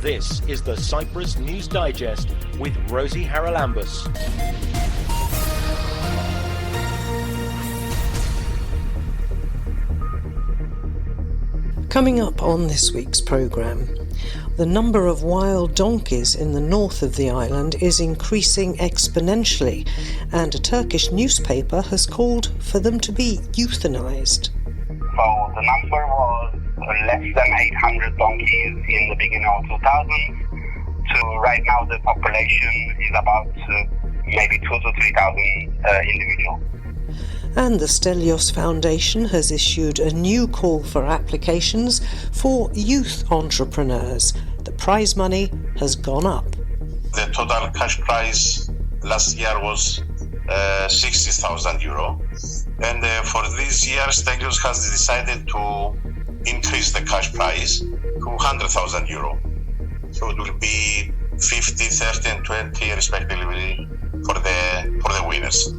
This is the Cyprus News Digest with Rosie Haralambous. Coming up on this week's programme, the number of wild donkeys in the north of the island is increasing exponentially, and a Turkish newspaper has called for them to be euthanised. So the number was less than 800 donkeys in the beginning of 2000 to right now the population is about maybe 2,000 to 3,000 individuals. And the Stelios Foundation has issued a new call for applications for youth entrepreneurs. The prize money has gone up. The total cash prize last year was 60,000 euro. And for this year, Stelios has decided to increase the cash prize to 100,000 euro. So it will be 50, 30 and 20 respectively for the winners.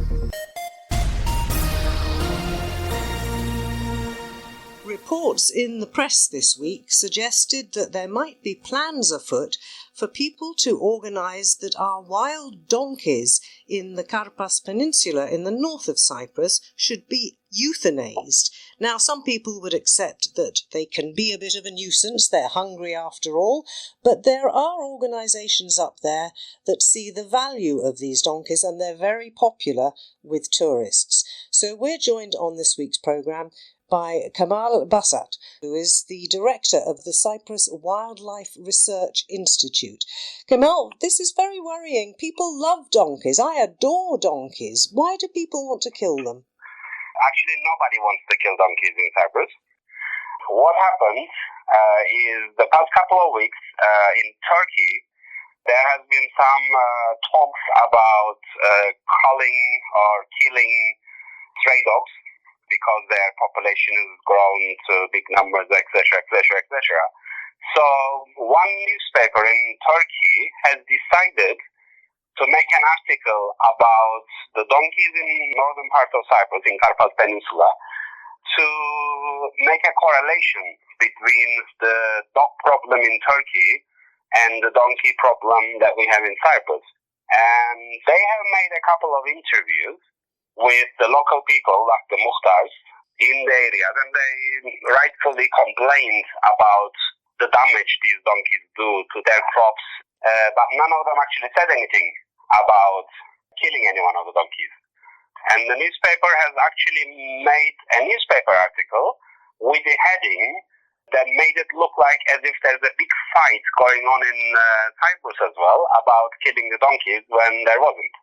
Reports in the press this week suggested that there might be plans afoot for people to organise that our wild donkeys in the Karpas Peninsula in the north of Cyprus should be euthanized. Now, some people would accept that they can be a bit of a nuisance, they're hungry after all, but there are organisations up there that see the value of these donkeys and they're very popular with tourists. So we're joined on this week's programme by Kamal Basat, who is the director of the Cyprus Wildlife Research Institute. Kamal, this is very worrying. People love donkeys. I adore donkeys. Why do people want to kill them? Actually, nobody wants to kill donkeys in Cyprus. What happened is the past couple of weeks in Turkey, there has been some talks about culling or killing stray dogs, because their population has grown to big numbers, etc., etc., etc. So one newspaper in Turkey has decided to make an article about the donkeys in northern part of Cyprus, in Karpas Peninsula, to make a correlation between the dog problem in Turkey and the donkey problem that we have in Cyprus. And they have made a couple of interviews with the local people, like the Muhtars, in the area, and they rightfully complained about the damage these donkeys do to their crops, but none of them actually said anything about killing any one of the donkeys. And the newspaper has actually made a newspaper article with a heading that made it look like as if there's a big fight going on in Cyprus as well about killing the donkeys when there wasn't.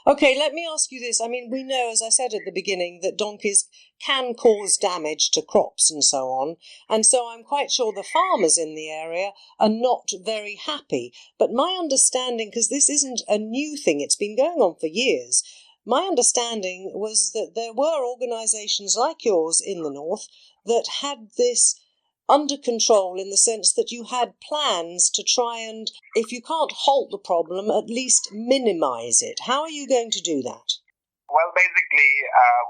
Okay, let me ask you this. I mean, we know, as I said at the beginning, that donkeys can cause damage to crops and so on, and so I'm quite sure the farmers in the area are not very happy. But my understanding, because this isn't a new thing, it's been going on for years, my understanding was that there were organisations like yours in the north that had this under control, in the sense that you had plans to try and, if you can't halt the problem, at least minimise it. How are you going to do that? Well, basically,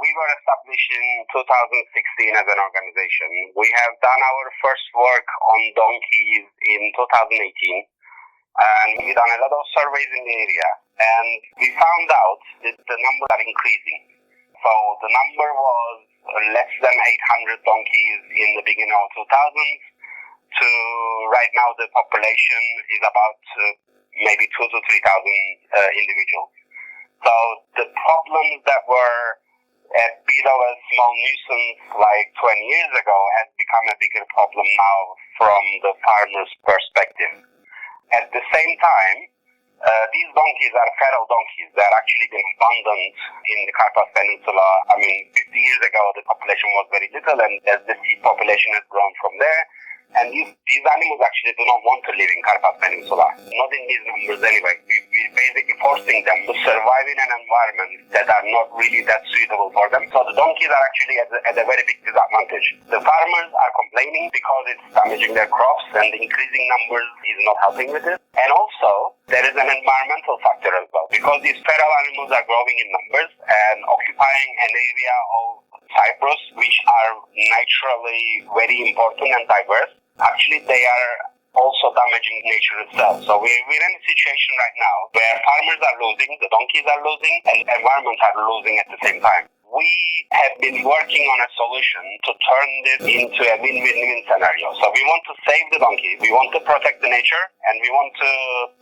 we were established in 2016 as an organization. We have done our first work on donkeys in 2018, and we've done a lot of surveys in the area, and we found out that the numbers are increasing. So the number was less than 800 donkeys in the beginning of 2000 to right now the population is about maybe 2,000 to 3,000 individuals. So the problems that were a bit of a small nuisance like 20 years ago has become a bigger problem now from the farmer's perspective. At the same time, these donkeys are feral donkeys. They're actually been abundant in the Karpas Peninsula. I mean, 50 years ago, the population was very little, and as the seed population has grown from there, and these animals actually do not want to live in Karpas Peninsula. Not in these numbers anyway. We're basically forcing them to survive in an environment that are not really that suitable for them. So the donkeys are actually at a very big disadvantage. The farmers are complaining because it's damaging their crops, and the increasing numbers is not helping with it. And also, there is an environmental factor as well, because these feral animals are growing in numbers and occupying an area of Cyprus which are naturally very important and diverse. Actually, they are also damaging nature itself. So we're in a situation right now where farmers are losing, the donkeys are losing, and environment are losing at the same time. We have been working on a solution to turn this into a win-win-win scenario. So we want to save the donkey, we want to protect the nature, and we want to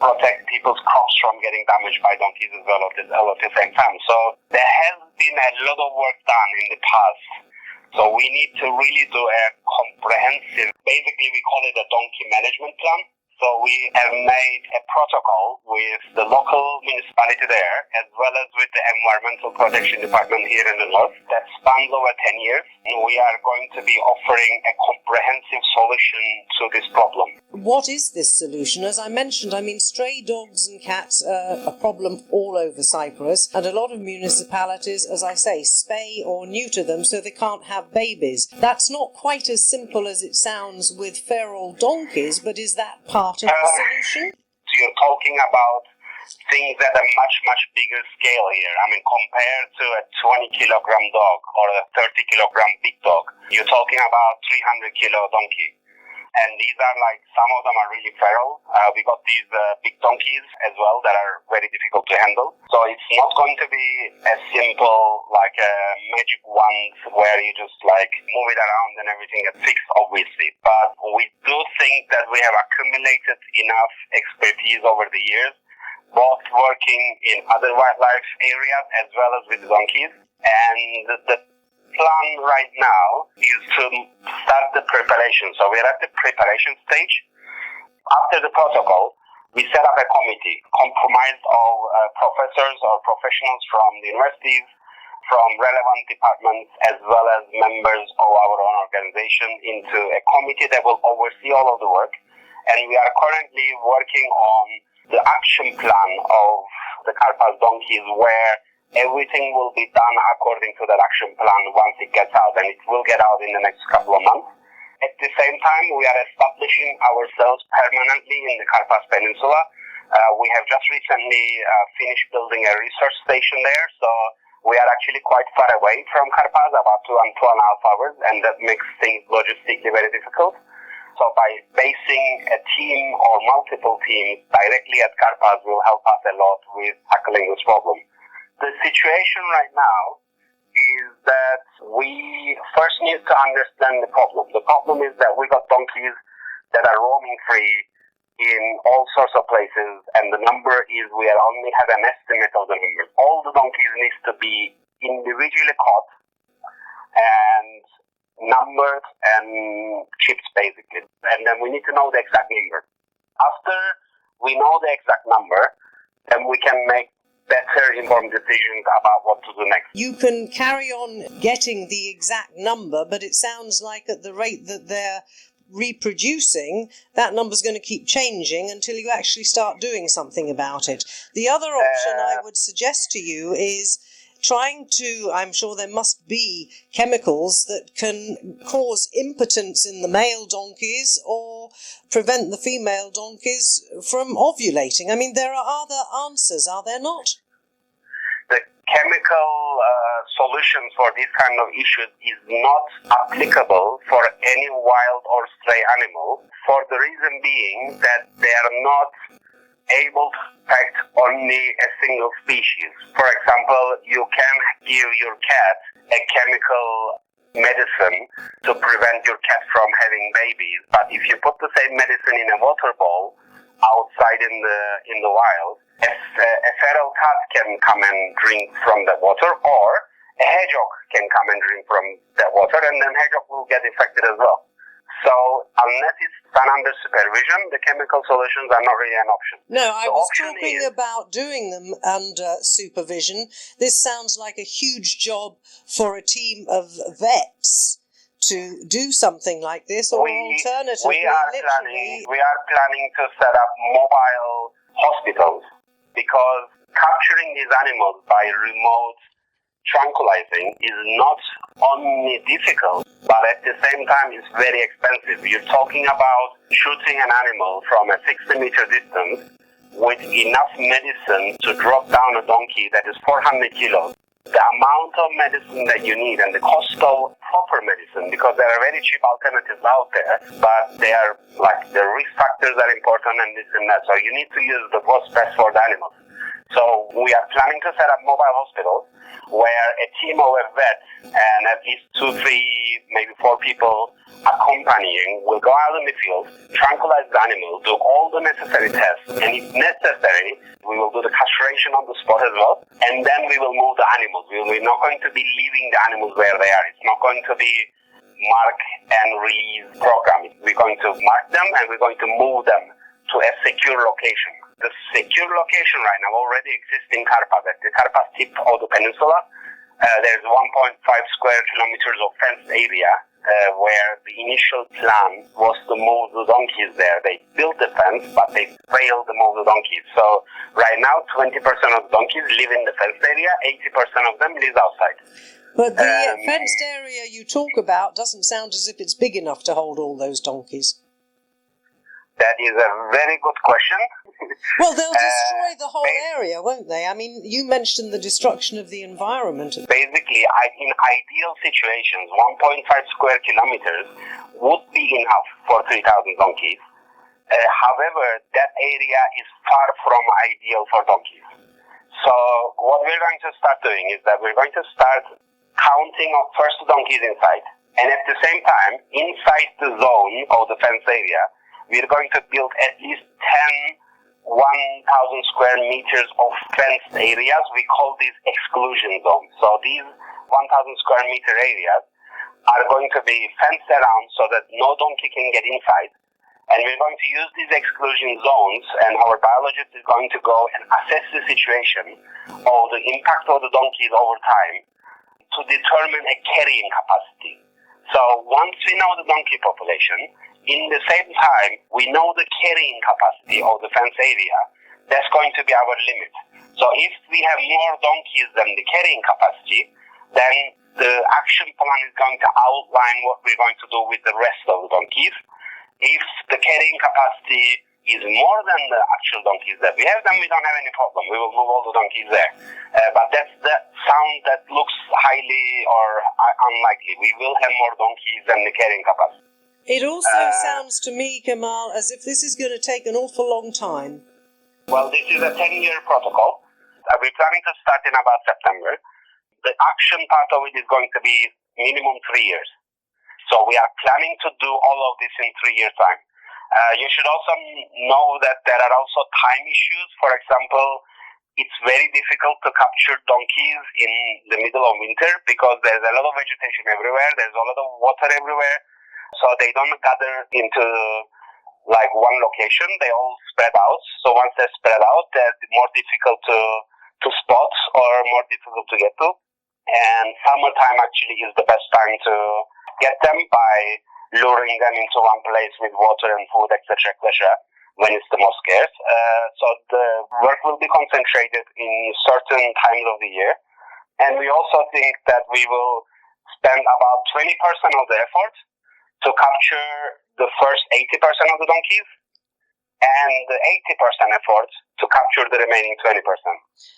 protect people's crops from getting damaged by donkeys as well at the same time. So there has been a lot of work done in the past. So we need to really do a comprehensive, basically we call it a donkey management plan. So we have made a protocol with the local municipality there, as well as with the Environmental Protection Department here in the north, that spans over 10 years. And we are going to be offering a comprehensive solution to this problem. What is this solution? As I mentioned, stray dogs and cats are a problem all over Cyprus, and a lot of municipalities, as I say, spay or neuter them so they can't have babies. That's not quite as simple as it sounds with feral donkeys, but is that part of the solution? So you're talking about things at a much, much bigger scale here. Compared to a 20-kilogram dog or a 30-kilogram big dog, you're talking about 300-kilo donkey. And these are some of them are really feral. We got these big donkeys as well that are very difficult to handle. So it's not going to be as simple like a magic wand where you just move it around and everything gets fixed, obviously. But we do think that we have accumulated enough expertise over the years, both working in other wildlife areas as well as with donkeys. And the plan right now is to start the preparation. So we're at the preparation stage. After the protocol, we set up a committee comprised of professors or professionals from the universities, from relevant departments, as well as members of our own organization into a committee that will oversee all of the work. And we are currently working on the action plan of the Karpas donkeys, where everything will be done according to that action plan once it gets out, and it will get out in the next couple of months. At the same time, we are establishing ourselves permanently in the Karpas Peninsula. We have just recently finished building a research station there, so we are actually quite far away from Karpas, about 2.5 hours, and that makes things logistically very difficult. So by basing a team or multiple teams directly at Karpas will help us a lot with tackling this problem. The situation right now is that we first need to understand the problem. The problem is that we got donkeys that are roaming free in all sorts of places, and the number is we only have an estimate of the number. All the donkeys need to be individually caught and numbered and chipped, basically. And then we need to know the exact number. After we know the exact number, then we can make better informed decisions about what to do next. You can carry on getting the exact number, but it sounds like at the rate that they're reproducing, that number's going to keep changing until you actually start doing something about it. The other option I would suggest to you is trying to, I'm sure there must be chemicals that can cause impotence in the male donkeys or prevent the female donkeys from ovulating. There are other answers, are there not? The chemical solutions for these kind of issues is not applicable for any wild or stray animal, for the reason being that they are not able to affect only a single species. For example, you can give your cat a chemical medicine to prevent your cat from having babies, but if you put the same medicine in a water bowl outside in the wild, a feral cat can come and drink from the water, or a hedgehog can come and drink from that water, and then hedgehog will get infected as well. So unless it's done under supervision, the chemical solutions are not really an option. No, I was talking about doing them under supervision. This sounds like a huge job for a team of vets to do something like this, or alternatively, we are planning to set up mobile hospitals, because capturing these animals by remote tranquilizing is not only difficult, but at the same time it's very expensive. You're talking about shooting an animal from a 60-meter distance with enough medicine to drop down a donkey that is 400 kilos. the amount of medicine that you need and the cost of proper medicine, because there are very cheap alternatives out there, but they are like the risk factors are important and this and that. So you need to use the what's best for the animals. So we are planning to set up mobile hospitals where a team of vets and at least 2, 3, maybe 4 people accompanying will go out in the field, tranquilize the animal, do all the necessary tests, and if necessary, we will do the castration on the spot as well, and then we will move the animals. We're not going to be leaving the animals where they are. It's not going to be mark and release program. We're going to mark them and we're going to move them to a secure location. The secure location right now already exists in Karpas, at the Karpas tip of the peninsula. There's 1.5 square kilometers of fenced area where the initial plan was to move the donkeys there. They built the fence, but they failed to move the donkeys. So right now, 20% of the donkeys live in the fenced area, 80% of them live outside. But the fenced area you talk about doesn't sound as if it's big enough to hold all those donkeys. That is a very good question. Well, they'll destroy the whole area, won't they? I mean, you mentioned the destruction of the environment. Basically, in ideal situations, 1.5 square kilometers would be enough for 3,000 donkeys. However, that area is far from ideal for donkeys. So what we're going to start doing is that we're going to start counting of first donkeys inside. And at the same time, inside the zone of the fenced area, we're going to build at least 1,000 square meters of fenced areas. We call these exclusion zones. So these 1,000 square meter areas are going to be fenced around so that no donkey can get inside. And we're going to use these exclusion zones, and our biologist is going to go and assess the situation of the impact of the donkeys over time to determine a carrying capacity. So once we know the donkey population, in the same time, we know the carrying capacity of the fence area. That's going to be our limit. So if we have more donkeys than the carrying capacity, then the action plan is going to outline what we're going to do with the rest of the donkeys. If the carrying capacity is more than the actual donkeys that we have, then we don't have any problem. We will move all the donkeys there. But that's the sound that looks highly or unlikely. We will have more donkeys than the carrying capacity. It also sounds to me, Kemal, as if this is going to take an awful long time. Well, this is a 10-year protocol. We're planning to start in about September. The action part of it is going to be minimum 3 years. So we are planning to do all of this in 3 years' time. You should also know that there are also time issues. For example, it's very difficult to capture donkeys in the middle of winter because there's a lot of vegetation everywhere. There's a lot of water everywhere. So they don't gather into like one location. They all spread out. So once they're spread out, they're more difficult to spot or more difficult to get to. And summertime actually is the best time to get them by luring them into one place with water and food, etc., when it's the most scarce. So the work will be concentrated in certain times of the year. And we also think that we will spend about 20% of the effort to capture the first 80% of the donkeys and the 80% effort to capture the remaining 20%.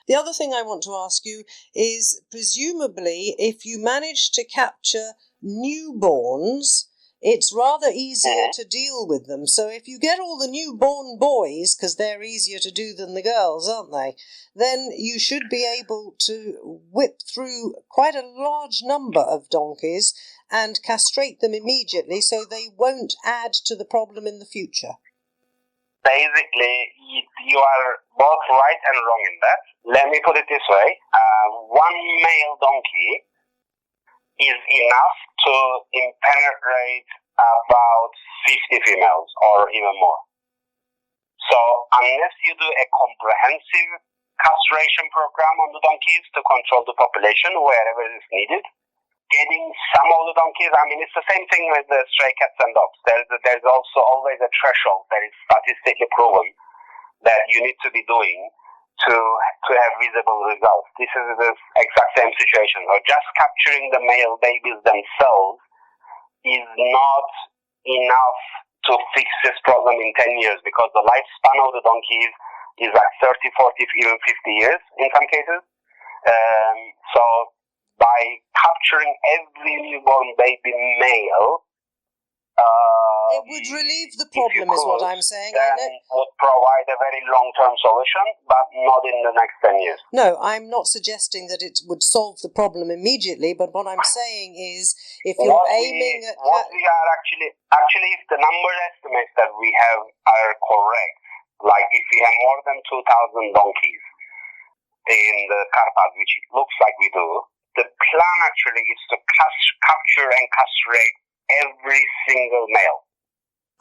The other thing I want to ask you is, presumably, if you manage to capture newborns, it's rather easier to deal with them. So if you get all the newborn boys, because they're easier to do than the girls, aren't they, then you should be able to whip through quite a large number of donkeys and castrate them immediately so they won't add to the problem in the future. Basically, you are both right and wrong in that. Let me put it this way. One male donkey is enough to impenetrate about 50 females or even more. So unless you do a comprehensive castration program on the donkeys to control the population wherever it is needed, getting some of the donkeys, I mean, it's the same thing with the stray cats and dogs. There's also always a threshold that is statistically proven that you need to be doing to have visible results. This is the exact same situation. So just capturing the male babies themselves is not enough to fix this problem in 10 years because the lifespan of the donkeys is like 30, 40, even 50 years in some cases. So by capturing every newborn baby male, it would relieve the problem, is what I'm saying. Then would provide a very long-term solution, but not in the next 10 years. No, I'm not suggesting that it would solve the problem immediately, but what I'm saying is, if you're aiming at... What we are actually, if the number estimates that we have are correct, like if we have more than 2,000 donkeys in the Carpaths, which it looks like we do, the plan actually is to capture and castrate every single male.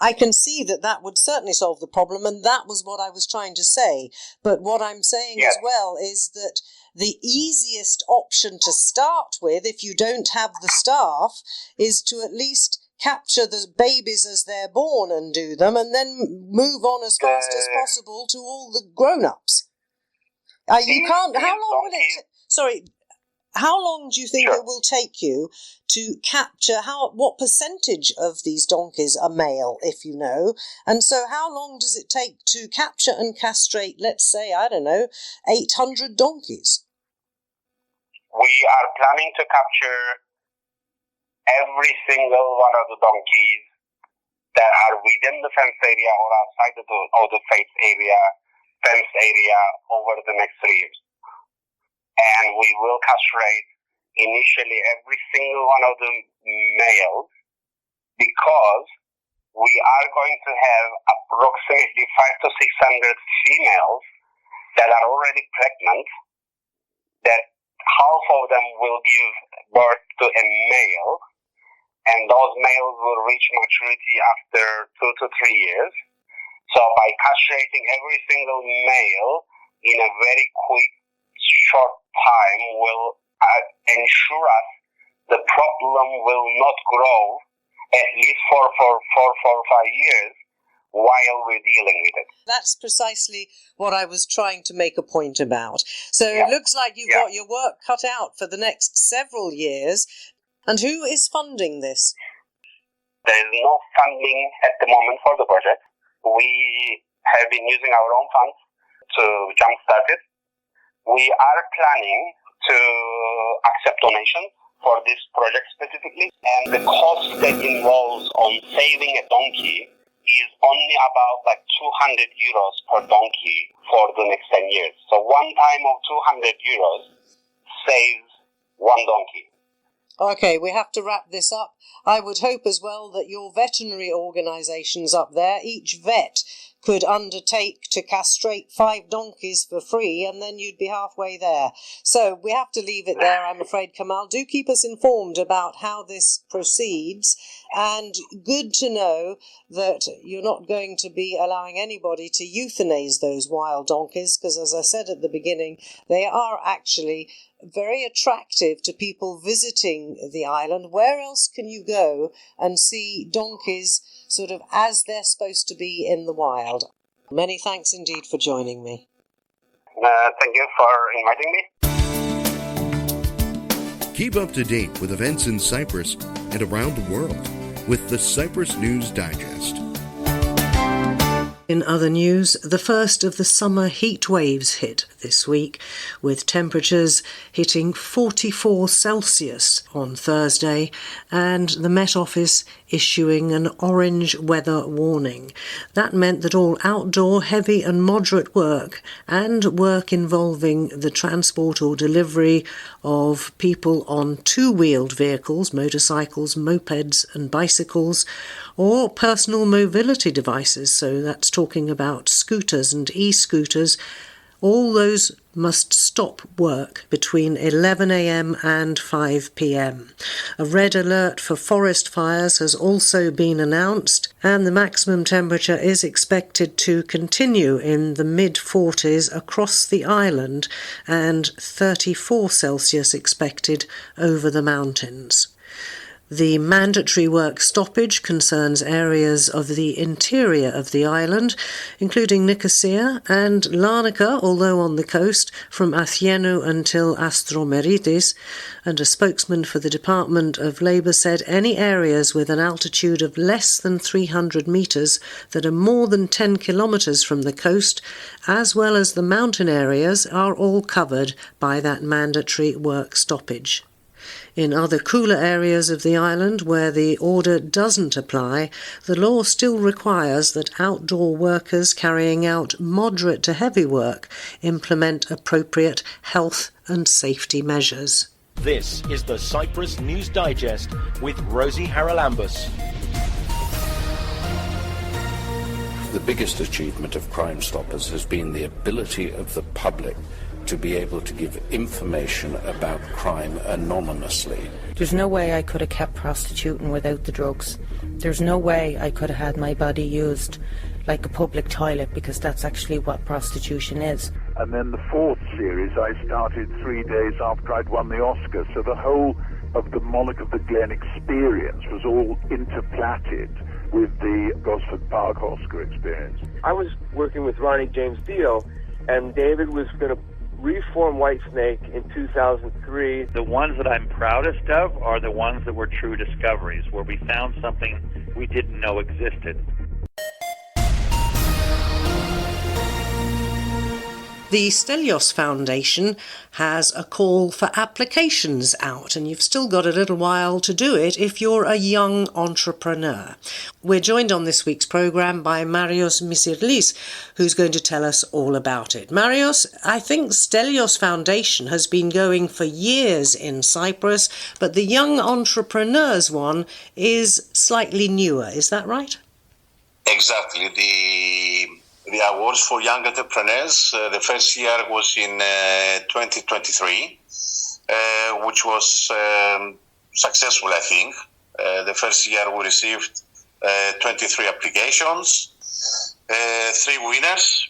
I can see that that would certainly solve the problem, and that was what I was trying to say. But what I'm saying as well is that the easiest option to start with, if you don't have the staff, is to at least capture the babies as they're born and do them, and then move on as fast as possible to all the grown-ups. You can't... How long will it... Sorry... How long do you think it will take you to capture, what percentage of these donkeys are male, if you know? And so how long does it take to capture and castrate, let's say, 800 donkeys? We are planning to capture every single one of the donkeys that are within the fence area or outside of the fence area over the next 3 years. And we will castrate initially every single one of the males, because we are going to have approximately 500 to 600 females that are already pregnant, that half of them will give birth to a male, and those males will reach maturity after 2 to 3 years. So by castrating every single male in a very quick, short time will ensure us the problem will not grow at least for 4 or 5 years while we're dealing with it. That's precisely what I was trying to make a point about. So it looks like you've got your work cut out for the next several years. And who is funding this? There is no funding at the moment for the project. We have been using our own funds to jumpstart it. We are planning to accept donations for this project specifically, and the cost that involves on saving a donkey is only about 200 euros per donkey for the next 10 years. So one time of 200 euros saves one donkey. Okay, we have to wrap this up. I would hope as well that your veterinary organisations up there, each vet could undertake to castrate 5 donkeys for free, and then you'd be halfway there. So we have to leave it there, I'm afraid, Kamal. Do keep us informed about how this proceeds, and good to know that you're not going to be allowing anybody to euthanize those wild donkeys, because as I said at the beginning, they are actually very attractive to people visiting the island. Where else can you go and see donkeys sort of as they're supposed to be in the wild? Many thanks indeed for joining me. Thank you for inviting me. Keep up to date with events in Cyprus and around the world with the Cyprus News Digest. In other news, the first of the summer heat waves hit this week, with temperatures hitting 44 Celsius on Thursday, and the Met Office issuing an orange weather warning. That meant that all outdoor, heavy and moderate work, and work involving the transport or delivery of people on two-wheeled vehicles, motorcycles, mopeds and bicycles, or personal mobility devices, so that's talking about scooters and e-scooters, all those must stop work between 11 a.m. and 5 p.m. A red alert for forest fires has also been announced, and the maximum temperature is expected to continue in the mid-40s across the island, and 34 Celsius expected over the mountains. The mandatory work stoppage concerns areas of the interior of the island, including Nicosia and Larnaca, although on the coast, from Athienu until Astromeritis, and a spokesman for the Department of Labour said any areas with an altitude of less than 300 metres that are more than 10 kilometres from the coast, as well as the mountain areas, are all covered by that mandatory work stoppage. In other cooler areas of the island where the order doesn't apply, the law still requires that outdoor workers carrying out moderate to heavy work implement appropriate health and safety measures. This is the Cyprus News Digest with Rosie Haralambous. The biggest achievement of Crime Stoppers has been the ability of the public to be able to give information about crime anonymously. There's no way I could have kept prostituting without the drugs. There's no way I could have had my body used like a public toilet, because that's actually what prostitution is. And then the fourth series I started 3 days after I'd won the Oscar, so the whole of the Monarch of the Glen experience was all interplatted with the Gosford Park Oscar experience. I was working with Ronnie James Dio, and David was going to reform Whitesnake in 2003. The ones that I'm proudest of are the ones that were true discoveries, where we found something we didn't know existed. The Stelios Foundation has a call for applications out, and you've still got a little while to do it if you're a young entrepreneur. We're joined on this week's programme by Marios Misirlis, who's going to tell us all about it. Marios, I think Stelios Foundation has been going for years in Cyprus, but the Young Entrepreneurs one is slightly newer. Is that right? Exactly. The awards for young entrepreneurs, the first year was in 2023, which was successful, I think. The first year we received 23 applications, 3 winners.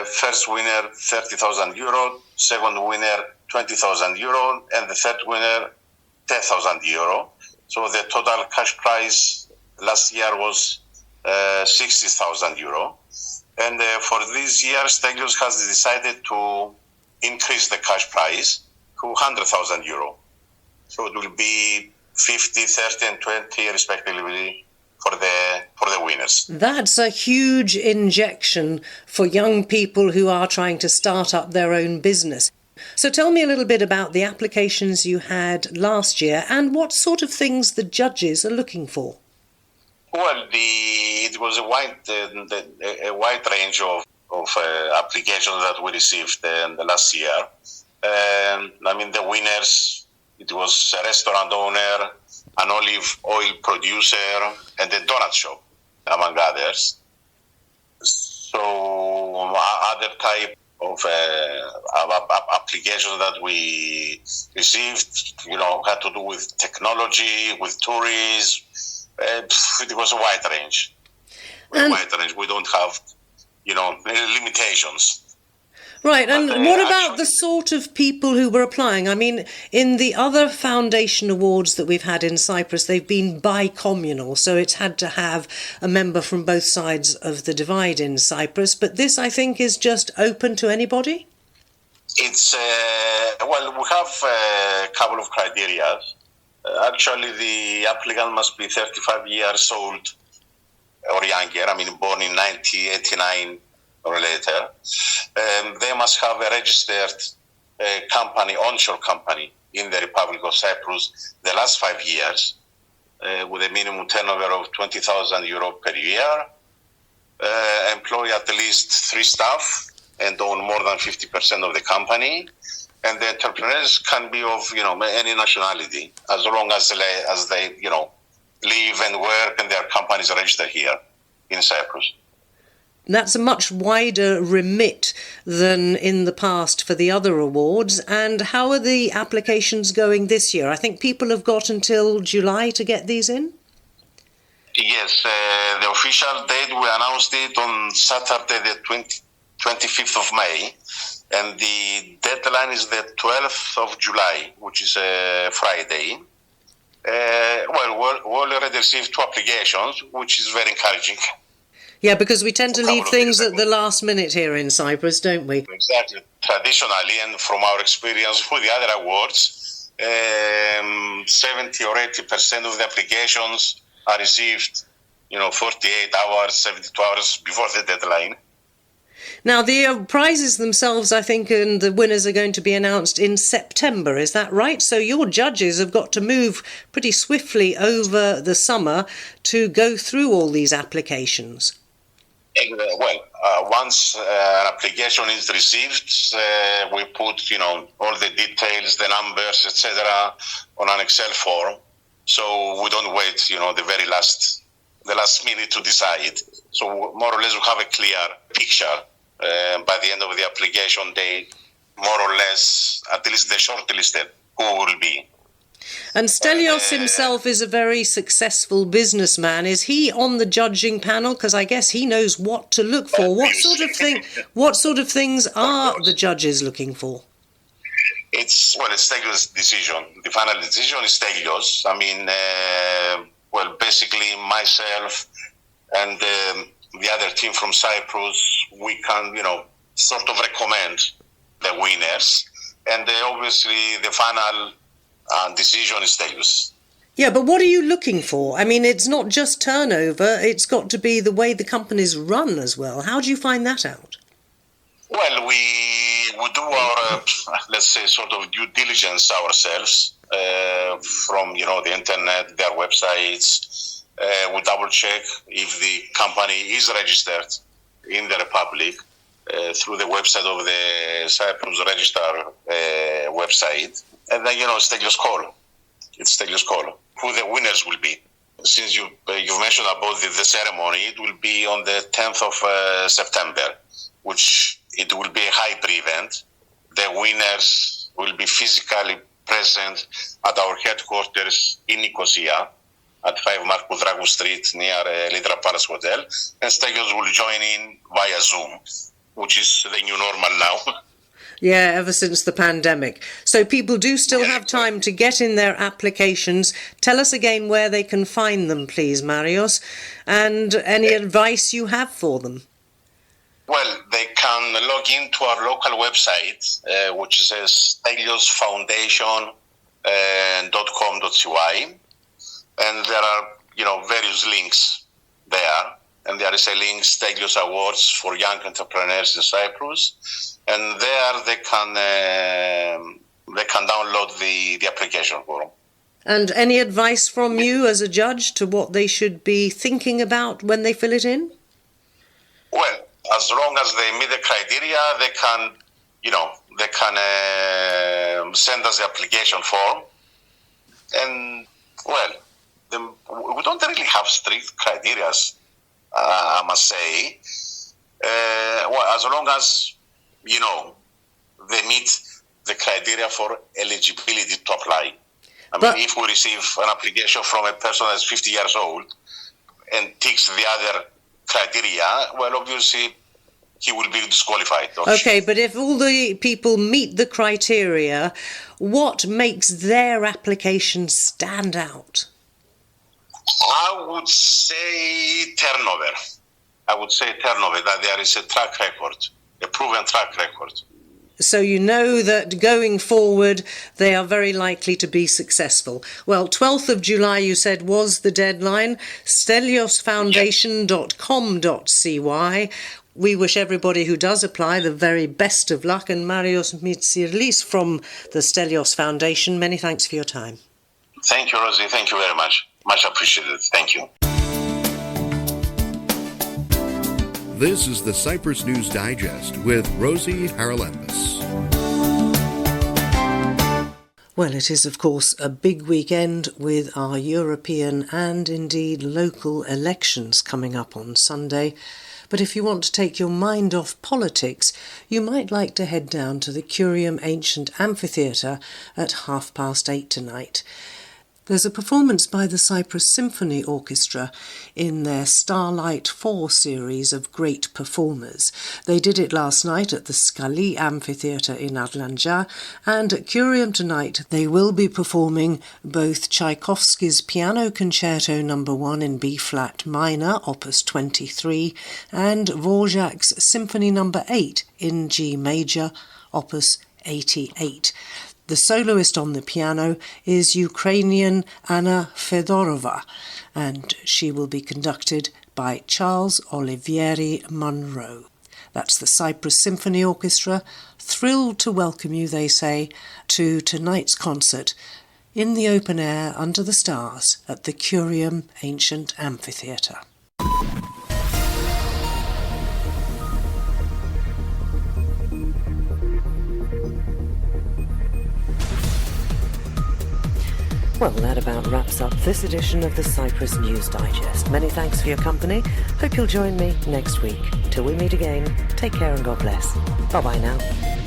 First winner, 30,000 euro, second winner, 20,000 euro, and the third winner, 10,000 euro. So the total cash prize last year was 60,000 euro. And for this year, Stelios has decided to increase the cash prize to 100,000 euro. So it will be 50, 30, and 20 respectively for the winners. That's a huge injection for young people who are trying to start up their own business. So tell me a little bit about the applications you had last year and what sort of things the judges are looking for. Well, it was a wide range of applications that we received in the last year. The winners, it was a restaurant owner, an olive oil producer, and a donut shop, among others. So other type of applications that we received, had to do with technology, with tourism. It was a wide range. We don't have, limitations. Right, and what about the sort of people who were applying? I mean, in the other foundation awards that we've had in Cyprus, they've been bi-communal, so it's had to have a member from both sides of the divide in Cyprus. But this, I think, is just open to anybody? It's, we have a couple of criteria. Actually, the applicant must be 35 years old or younger, born in 1989 or later. They must have a registered company, onshore company, in the Republic of Cyprus the last 5 years, with a minimum turnover of 20,000 euro per year, employ at least 3 staff, and own more than 50% of the company. And the entrepreneurs can be of, any nationality, as long as they live and work and their companies are registered here in Cyprus. That's a much wider remit than in the past for the other awards. And how are the applications going this year? I think people have got until July to get these in? Yes, the official date, we announced it on Saturday, the 25th of May. And the deadline is the 12th of July, which is a Friday. We already received 2 applications, which is very encouraging. Yeah, because we tend to leave things at the last minute here in Cyprus, don't we? Exactly. Traditionally, and from our experience with the other awards, 70 or 80% of the applications are received, 48 hours, 72 hours before the deadline. Now, the prizes themselves, I think, and the winners are going to be announced in September, is that right? So your judges have got to move pretty swiftly over the summer to go through all these applications. Once an application is received, we put, all the details, the numbers, etc., on an Excel form. So we don't wait, the last minute to decide. So more or less we have a clear picture by the end of the application day, more or less, at least the shortlisted, who will be. And Stelios himself is a very successful businessman. Is he on the judging panel? Because I guess he knows what to look for. What sort of things are the judges looking for? It's Stelios' decision. The final decision is Stelios. I mean, basically myself and the other team from Cyprus, we can, sort of recommend the winners. And obviously the final decision is Stelios. Yeah, but what are you looking for? I mean, it's not just turnover, it's got to be the way the company's run as well. How do you find that out? Well, we do our, let's say, sort of due diligence ourselves from, the internet, their websites. We double check if the company is registered in the Republic through the website of the Cyprus Register website. And then, Stelios call. It's Stelios call. Who the winners will be. Since you've mentioned about the ceremony, it will be on the 10th of September, which it will be a hybrid event. The winners will be physically present at our headquarters in Nicosia at 5 Marcou Dragou Street near Litra Palace Hotel. And Stelios will join in via Zoom, which is the new normal now. Yeah, ever since the pandemic. So people do still have time to get in their applications. Tell us again where they can find them, please, Marios, and any advice you have for them. Well, they can log in to our local website, which says Stelios Foundation .com.cy, and there are, various links there. And there is a link, Stelios Awards for Young Entrepreneurs in Cyprus. And there they can download the application form. And any advice from you as a judge to what they should be thinking about when they fill it in? Well, as long as they meet the criteria, they can send us the application form. And we don't really have strict criteria, I must say. As long as they meet the criteria for eligibility to apply. If we receive an application from a person that's 50 years old and ticks the other criteria, obviously he will be disqualified. Okay, but if all the people meet the criteria, what makes their application stand out? I would say turnover. That there is a track record, a proven track record. So you know that going forward, they are very likely to be successful. Well, 12th of July, you said, was the deadline. SteliosFoundation.com.cy. We wish everybody who does apply the very best of luck. And Marios Mitsirlis from the Stelios Foundation, many thanks for your time. Thank you, Rosie. Thank you very much. Much appreciated. Thank you. This is the Cyprus News Digest with Rosie Haralambous. Well, it is, of course, a big weekend with our European and indeed local elections coming up on Sunday. But if you want to take your mind off politics, you might like to head down to the Curium Ancient Amphitheatre at 8:30 tonight. There's a performance by the Cyprus Symphony Orchestra in their Starlight 4 series of great performers. They did it last night at the Skali Amphitheatre in Arlanca, and at Curium tonight they will be performing both Tchaikovsky's Piano Concerto No. 1 in B-flat minor, Opus 23, and Dvorak's Symphony No. 8 in G major, Opus 88. The soloist on the piano is Ukrainian Anna Fedorova, and she will be conducted by Charles Olivieri Monroe. That's the Cyprus Symphony Orchestra, thrilled to welcome you, they say, to tonight's concert in the open air under the stars at the Curium Ancient Amphitheatre. Well, that about wraps up this edition of the Cyprus News Digest. Many thanks for your company. Hope you'll join me next week. Till we meet again, take care and God bless. Bye-bye now.